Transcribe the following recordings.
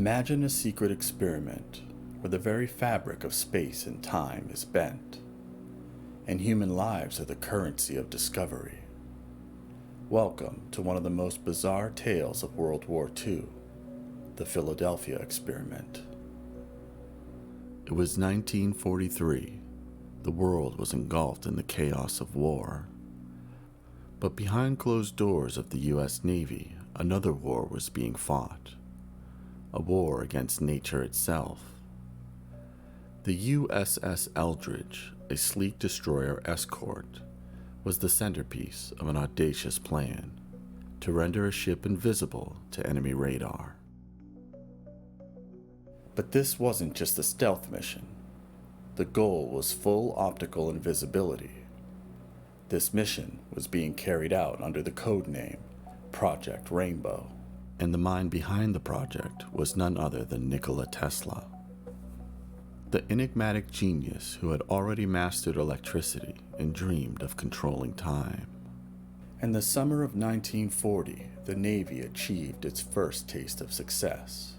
Imagine a secret experiment where the very fabric of space and time is bent, and human lives are the currency of discovery. Welcome to one of the most bizarre tales of World War II, the Philadelphia experiment. It was 1943. The world was engulfed in the chaos of war. But behind closed doors of the U.S. Navy, another war was being fought. A war against nature itself. The USS Eldridge, a sleek destroyer escort, was the centerpiece of an audacious plan to render a ship invisible to enemy radar. But this wasn't just a stealth mission. The goal was full optical invisibility. This mission was being carried out under the code name Project Rainbow, and the mind behind the project was none other than Nikola Tesla. The enigmatic genius who had already mastered electricity and dreamed of controlling time. In the summer of 1940, the Navy achieved its first taste of success.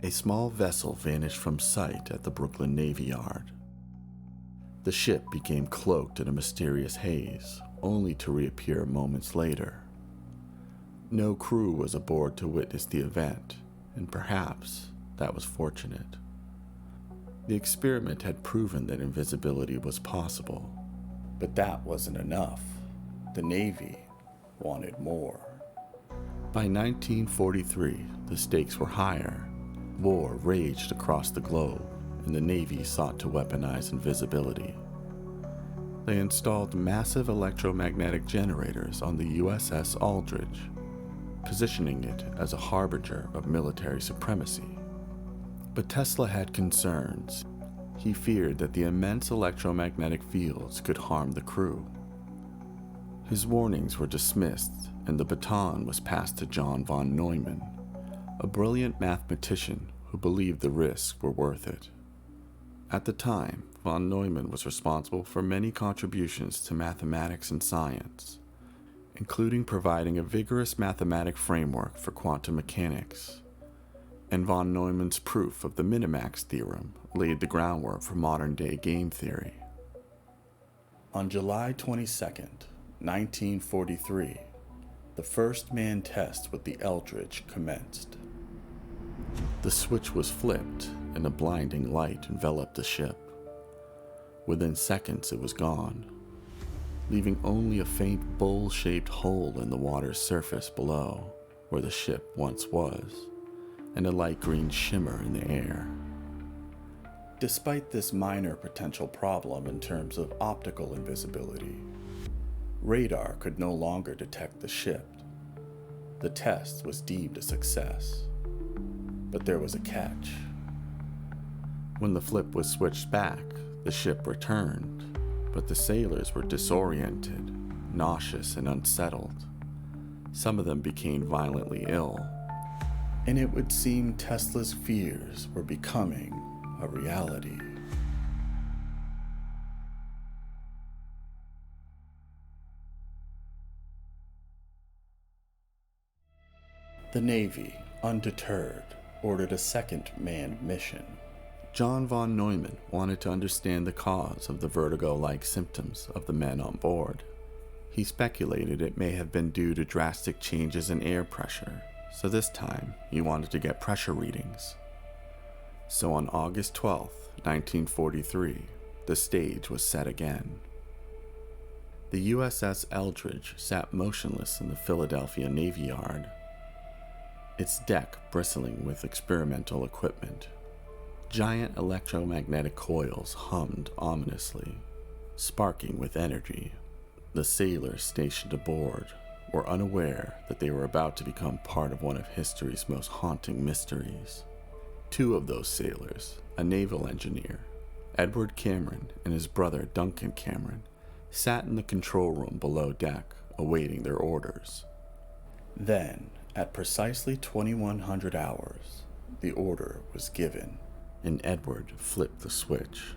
A small vessel vanished from sight at the Brooklyn Navy Yard. The ship became cloaked in a mysterious haze, only to reappear moments later. No crew was aboard to witness the event, and perhaps that was fortunate. The experiment had proven that invisibility was possible, but that wasn't enough. The Navy wanted more. By 1943, the stakes were higher. War raged across the globe, and the Navy sought to weaponize invisibility. They installed massive electromagnetic generators on the USS Eldridge, positioning it as a harbinger of military supremacy. But Tesla had concerns. He feared that the immense electromagnetic fields could harm the crew. His warnings were dismissed, and the baton was passed to John von Neumann, a brilliant mathematician who believed the risks were worth it. At the time, von Neumann was responsible for many contributions to mathematics and science, including providing a vigorous mathematic framework for quantum mechanics. And von Neumann's proof of the minimax theorem laid the groundwork for modern-day game theory. On July 22, 1943, the first manned test with the Eldridge commenced. The switch was flipped, and a blinding light enveloped the ship. Within seconds, it was gone, leaving only a faint bowl-shaped hole in the water's surface below, where the ship once was, and a light green shimmer in the air. Despite this minor potential problem in terms of optical invisibility, radar could no longer detect the ship. The test was deemed a success. But there was a catch. When the flip was switched back, the ship returned, but the sailors were disoriented, nauseous, and unsettled. Some of them became violently ill, and it would seem Tesla's fears were becoming a reality. The Navy, undeterred, ordered a second manned mission. John von Neumann wanted to understand the cause of the vertigo-like symptoms of the men on board. He speculated it may have been due to drastic changes in air pressure, so this time he wanted to get pressure readings. So on August 12, 1943, the stage was set again. The USS Eldridge sat motionless in the Philadelphia Navy Yard, its deck bristling with experimental equipment. Giant electromagnetic coils hummed ominously, sparking with energy. The sailors stationed aboard were unaware that they were about to become part of one of history's most haunting mysteries. Two of those sailors, a naval engineer, Edward Cameron, and his brother Duncan Cameron, sat in the control room below deck, awaiting their orders. Then, at precisely 2100 hours, the order was given, and Edward flipped the switch.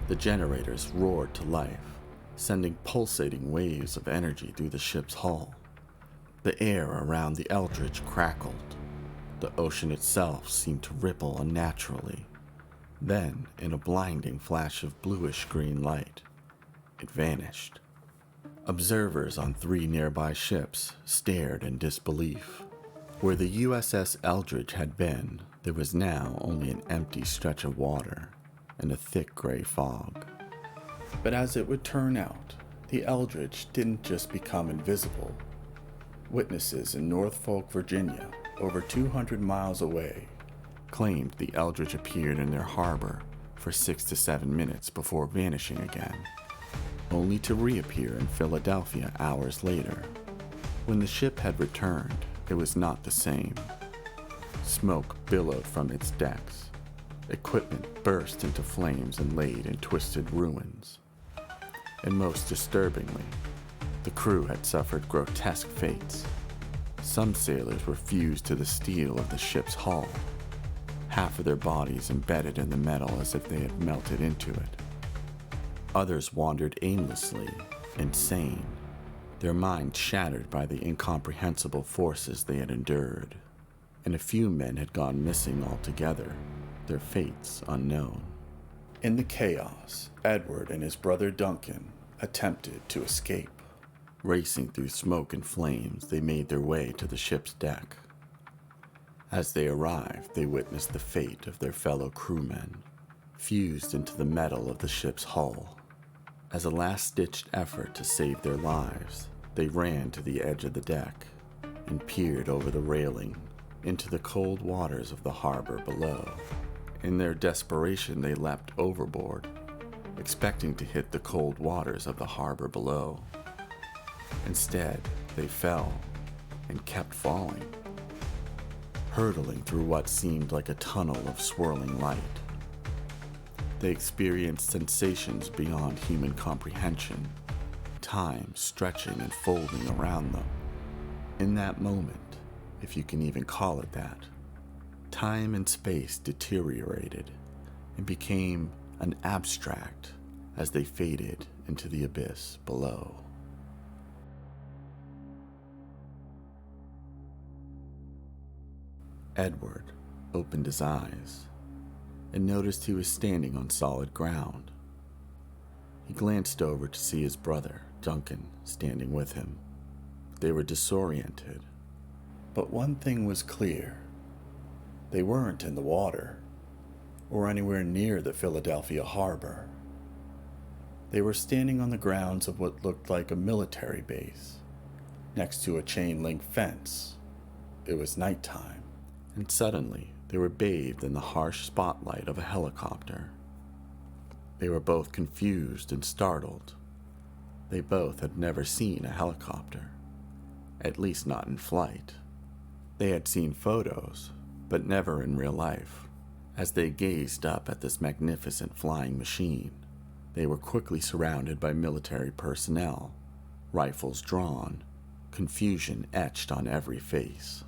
The generators roared to life, sending pulsating waves of energy through the ship's hull. The air around the Eldridge crackled. The ocean itself seemed to ripple unnaturally. Then, in a blinding flash of bluish-green light, it vanished. Observers on 3 nearby ships stared in disbelief. Where the USS Eldridge had been, there was now only an empty stretch of water and a thick gray fog. But as it would turn out, the Eldridge didn't just become invisible. Witnesses in Norfolk, Virginia, over 200 miles away, claimed the Eldridge appeared in their harbor for 6 to 7 minutes before vanishing again, only to reappear in Philadelphia hours later. When the ship had returned, it was not the same. Smoke billowed from its decks. Equipment burst into flames and laid in twisted ruins. And most disturbingly, the crew had suffered grotesque fates. Some sailors were fused to the steel of the ship's hull, half of their bodies embedded in the metal as if they had melted into it. Others wandered aimlessly, insane, their minds shattered by the incomprehensible forces they had endured. And a few men had gone missing altogether, their fates unknown. In the chaos, Edward and his brother Duncan attempted to escape. Racing through smoke and flames, they made their way to the ship's deck. As they arrived, they witnessed the fate of their fellow crewmen, fused into the metal of the ship's hull. As a last-ditched effort to save their lives, they ran to the edge of the deck and peered over the railing into the cold waters of the harbor below. In their desperation, they leapt overboard, expecting to hit the cold waters of the harbor below. Instead, they fell and kept falling, hurtling through what seemed like a tunnel of swirling light. They experienced sensations beyond human comprehension, time stretching and folding around them. In that moment, if you can even call it that, time and space deteriorated and became an abstract as they faded into the abyss below. Edward opened his eyes and noticed he was standing on solid ground. He glanced over to see his brother, Duncan, standing with him. They were disoriented. But one thing was clear. They weren't in the water or anywhere near the Philadelphia harbor. They were standing on the grounds of what looked like a military base, next to a chain-link fence. It was nighttime, and suddenly they were bathed in the harsh spotlight of a helicopter. They were both confused and startled. They both had never seen a helicopter, at least not in flight. They had seen photos, but never in real life. As they gazed up at this magnificent flying machine, they were quickly surrounded by military personnel, rifles drawn, confusion etched on every face.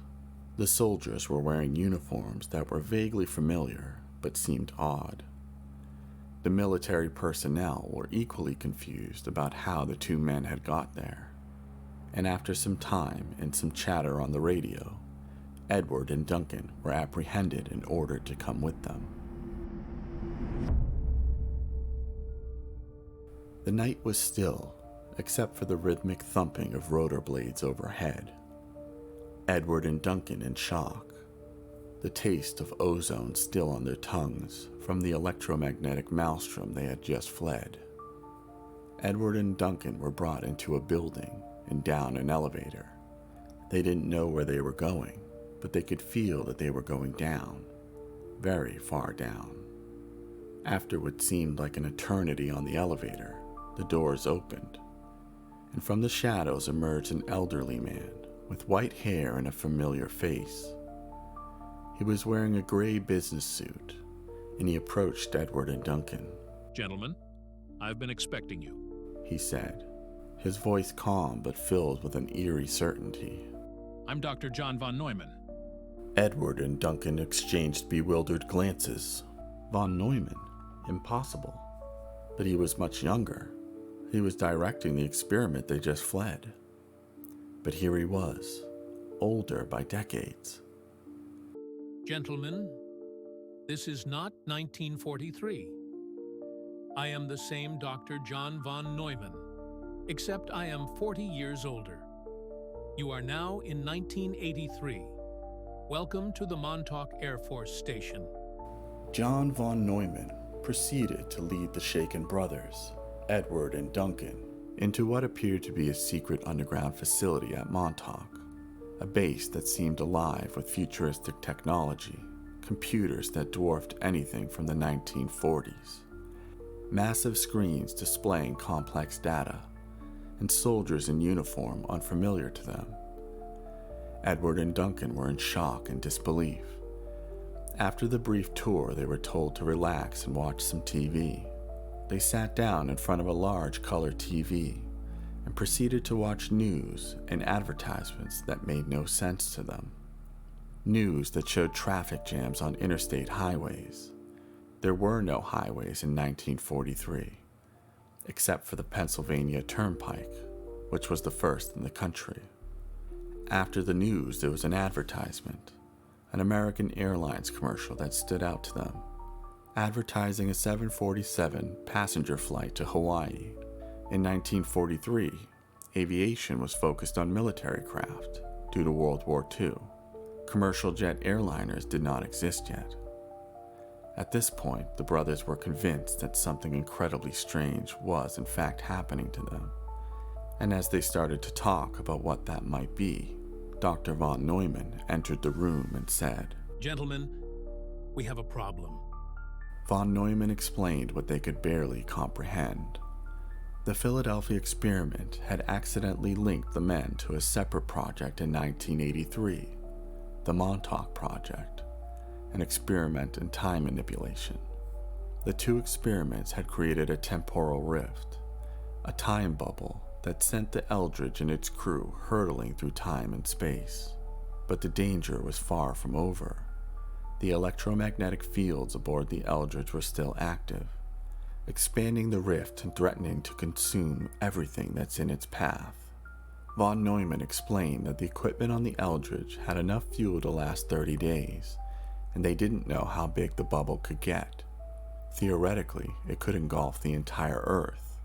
The soldiers were wearing uniforms that were vaguely familiar, but seemed odd. The military personnel were equally confused about how the two men had got there. And after some time and some chatter on the radio, Edward and Duncan were apprehended and ordered to come with them. The night was still, except for the rhythmic thumping of rotor blades overhead. Edward and Duncan in shock, the taste of ozone still on their tongues from the electromagnetic maelstrom they had just fled. Edward and Duncan were brought into a building and down an elevator. They didn't know where they were going, but they could feel that they were going down, very far down. After what seemed like an eternity on the elevator, the doors opened, and from the shadows emerged an elderly man with white hair and a familiar face. He was wearing a gray business suit, and he approached Edward and Duncan. "Gentlemen, I've been expecting you," he said, his voice calm but filled with an eerie certainty. "I'm Dr. John von Neumann." Edward and Duncan exchanged bewildered glances. Von Neumann? Impossible. But he was much younger. He was directing the experiment they just fled. But here he was, older by decades. Gentlemen, this is not 1943. I am the same Dr. John von Neumann, except I am 40 years older. You are now in 1983. Welcome to the Montauk Air Force Station. John von Neumann proceeded to lead the shaken brothers, Edward and Duncan, into what appeared to be a secret underground facility at Montauk, a base that seemed alive with futuristic technology, computers that dwarfed anything from the 1940s, massive screens displaying complex data, and soldiers in uniform unfamiliar to them. Edward and Duncan were in shock and disbelief. After the brief tour, they were told to relax and watch some TV. They sat down in front of a large color TV and proceeded to watch news and advertisements that made no sense to them. News that showed traffic jams on interstate highways. There were no highways in 1943, except for the Pennsylvania Turnpike, which was the first in the country. After the news, there was an advertisement, an American Airlines commercial that stood out to them, advertising a 747 passenger flight to Hawaii. In 1943, aviation was focused on military craft due to World War II. Commercial jet airliners did not exist yet. At this point, the brothers were convinced that something incredibly strange was in fact happening to them. And as they started to talk about what that might be, Dr. von Neumann entered the room and said, Gentlemen, we have a problem. Von Neumann explained what they could barely comprehend. The Philadelphia experiment had accidentally linked the men to a separate project in 1983, the Montauk Project, an experiment in time manipulation. The two experiments had created a temporal rift, a time bubble that sent the Eldridge and its crew hurtling through time and space. But the danger was far from over. The electromagnetic fields aboard the Eldridge were still active, expanding the rift and threatening to consume everything that's in its path. Von Neumann explained that the equipment on the Eldridge had enough fuel to last 30 days, and they didn't know how big the bubble could get. Theoretically, it could engulf the entire Earth.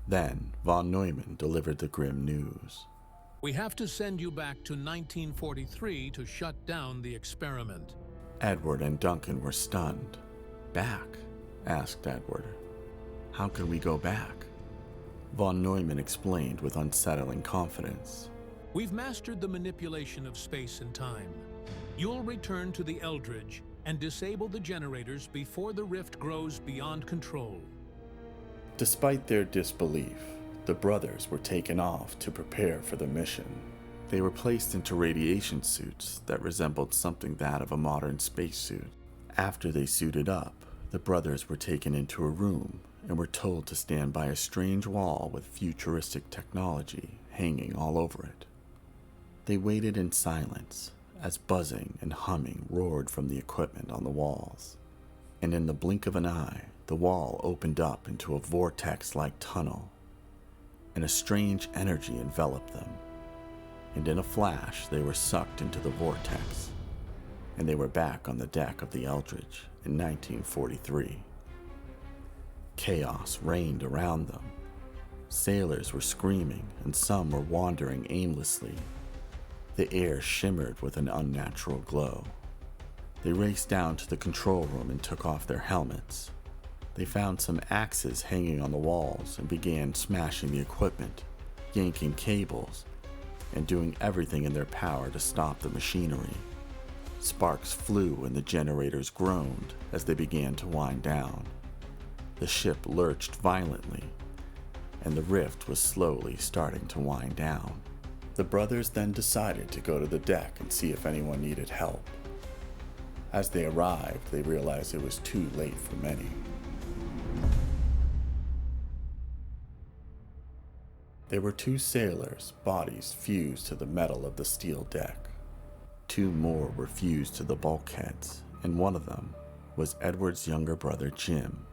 Then, von Neumann delivered the grim news. We have to send you back to 1943 to shut down the experiment. Edward and Duncan were stunned. Back? Asked Edward. How can we go back? Von Neumann explained with unsettling confidence. We've mastered the manipulation of space and time. You'll return to the Eldridge and disable the generators before the rift grows beyond control. Despite their disbelief, the brothers were taken off to prepare for the mission. They were placed into radiation suits that resembled something that of a modern spacesuit. After they suited up, the brothers were taken into a room and were told to stand by a strange wall with futuristic technology hanging all over it. They waited in silence as buzzing and humming roared from the equipment on the walls. And in the blink of an eye, the wall opened up into a vortex-like tunnel, and a strange energy enveloped them. And in a flash, they were sucked into the vortex, and they were back on the deck of the Eldridge in 1943. Chaos reigned around them. Sailors were screaming, and some were wandering aimlessly. The air shimmered with an unnatural glow. They raced down to the control room and took off their helmets. They found some axes hanging on the walls and began smashing the equipment, yanking cables, and doing everything in their power to stop the machinery. Sparks flew and the generators groaned as they began to wind down. The ship lurched violently, and the rift was slowly starting to wind down. The brothers then decided to go to the deck and see if anyone needed help. As they arrived, they realized it was too late for many. There were two sailors' bodies fused to the metal of the steel deck. Two more were fused to the bulkheads, and one of them was Edward's younger brother Jim,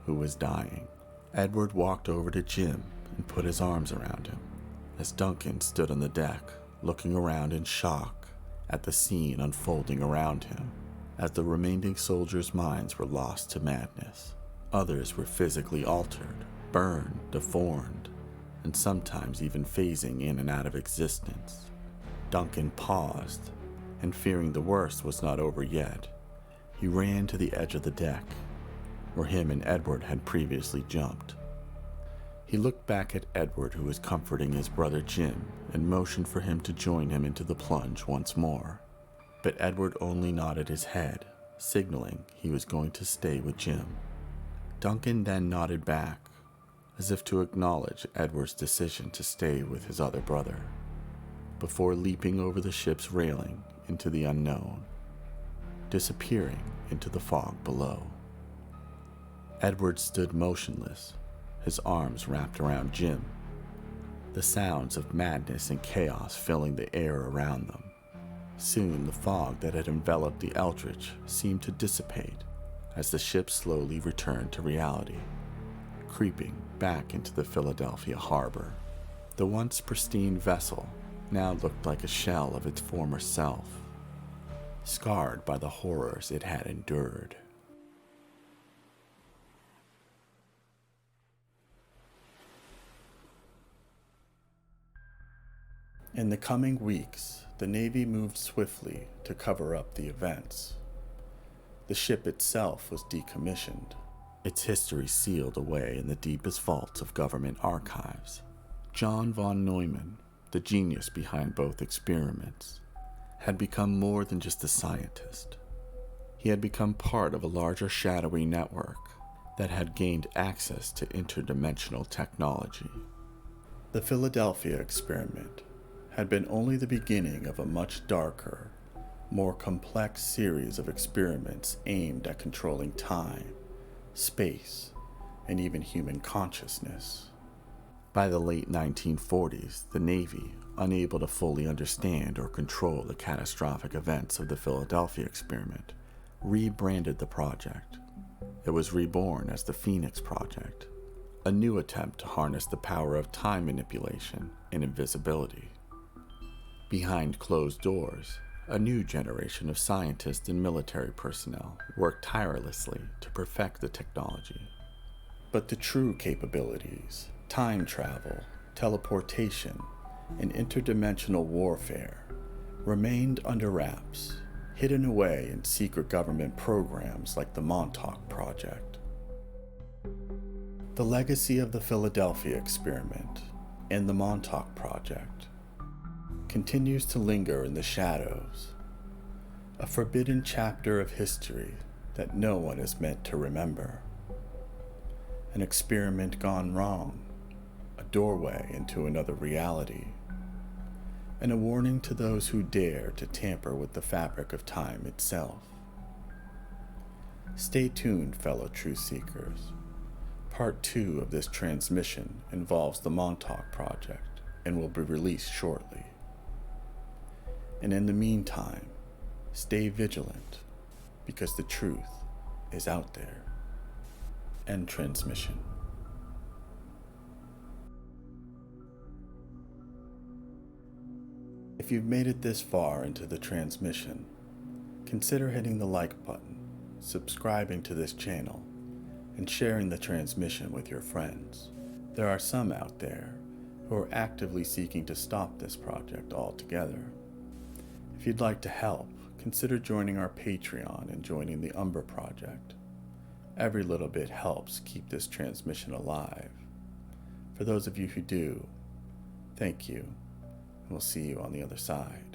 who was dying. Edward walked over to Jim and put his arms around him, as Duncan stood on the deck, looking around in shock at the scene unfolding around him. as the remaining soldiers' minds were lost to madness. Others were physically altered, burned, deformed, and sometimes even phasing in and out of existence. Duncan paused, and fearing the worst was not over yet, he ran to the edge of the deck, where him and Edward had previously jumped. He looked back at Edward, who was comforting his brother Jim, and motioned for him to join him into the plunge once more. But Edward only nodded his head, signaling he was going to stay with Jim. Duncan then nodded back, as if to acknowledge Edward's decision to stay with his other brother, before leaping over the ship's railing into the unknown, disappearing into the fog below. Edward stood motionless, his arms wrapped around Jim, the sounds of madness and chaos filling the air around them. Soon the fog that had enveloped the Eldridge seemed to dissipate as the ship slowly returned to reality, creeping back into the Philadelphia harbor. The once pristine vessel now looked like a shell of its former self, scarred by the horrors it had endured. In the coming weeks, the Navy moved swiftly to cover up the events. The ship itself was decommissioned, its history sealed away in the deepest vaults of government archives. John von Neumann, the genius behind both experiments, had become more than just a scientist. He had become part of a larger shadowy network that had gained access to interdimensional technology. The Philadelphia experiment had been only the beginning of a much darker, more complex series of experiments aimed at controlling time, space, and even human consciousness. By the late 1940s, the Navy, unable to fully understand or control the catastrophic events of the Philadelphia experiment, rebranded the project. It was reborn as the Phoenix Project, a new attempt to harness the power of time manipulation and invisibility. Behind closed doors, a new generation of scientists and military personnel worked tirelessly to perfect the technology. But the true capabilities, time travel, teleportation, and interdimensional warfare, remained under wraps, hidden away in secret government programs like the Montauk Project. The legacy of the Philadelphia experiment and the Montauk Project continues to linger in the shadows, a forbidden chapter of history that no one is meant to remember. An experiment gone wrong, a doorway into another reality, and a warning to those who dare to tamper with the fabric of time itself. Stay tuned, fellow truth seekers. Part 2 of this transmission involves the Montauk Project and will be released shortly. And in the meantime, stay vigilant, because the truth is out there. End transmission. If you've made it this far into the transmission, consider hitting the like button, subscribing to this channel, and sharing the transmission with your friends. There are some out there who are actively seeking to stop this project altogether. If you'd like to help, consider joining our Patreon and joining the Umber Project. Every little bit helps keep this transmission alive. For those of you who do, thank you, and we'll see you on the other side.